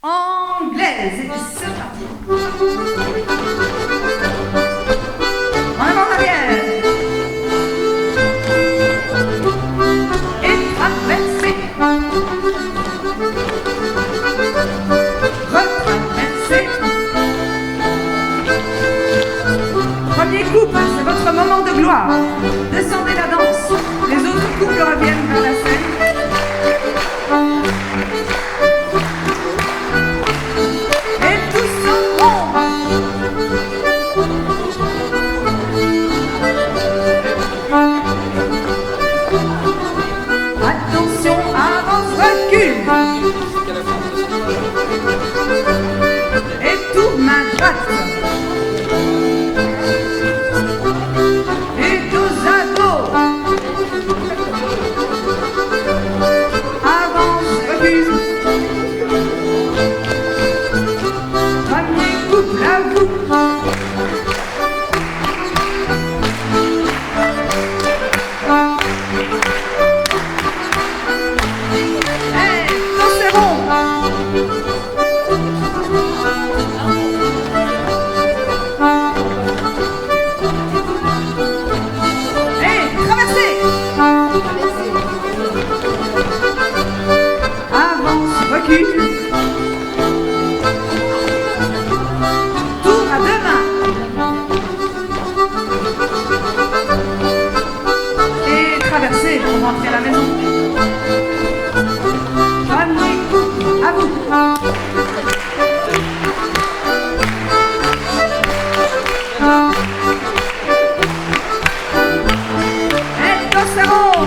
Anglaise, et c'est parti. En avant, en arrière. Et traverser. Retraverser. Premier couple, c'est votre moment de gloire. Descendez la danse. Les autres couples reviennent vers la scène. Attention, avance, recule. Et tourne main droite. Et dos à dos. Avance, recule. Premier couple à vous. Tour à deux mains. Et traverser pour rentrer à la maison. Premier coup, à vous. Et danserons.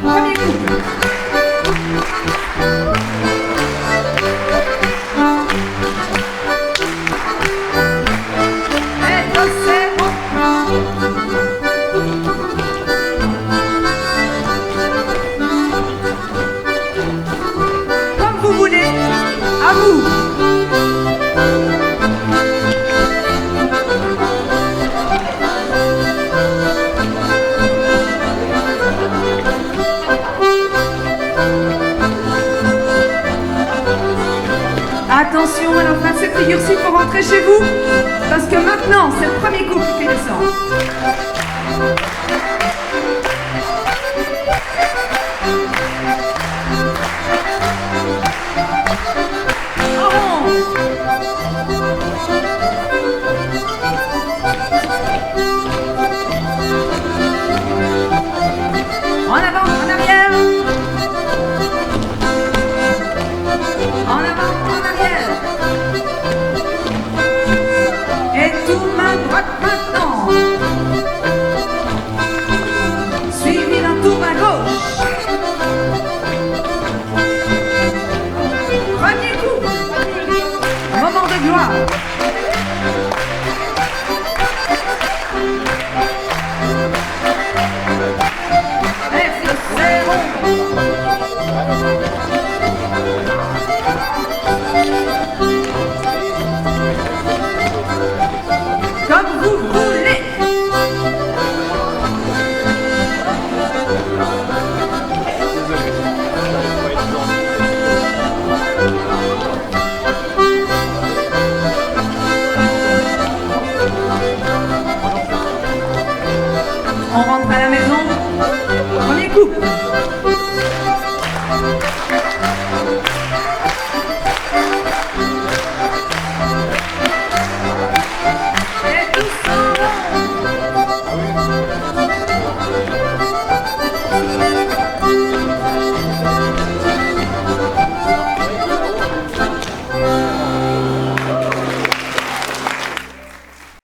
Premier coup. Et c'est bon. Comme vous voulez, à vous. Attention à la fin de cette figure-ci pour rentrer chez vous, parce que maintenant c'est le premier couple qui descend.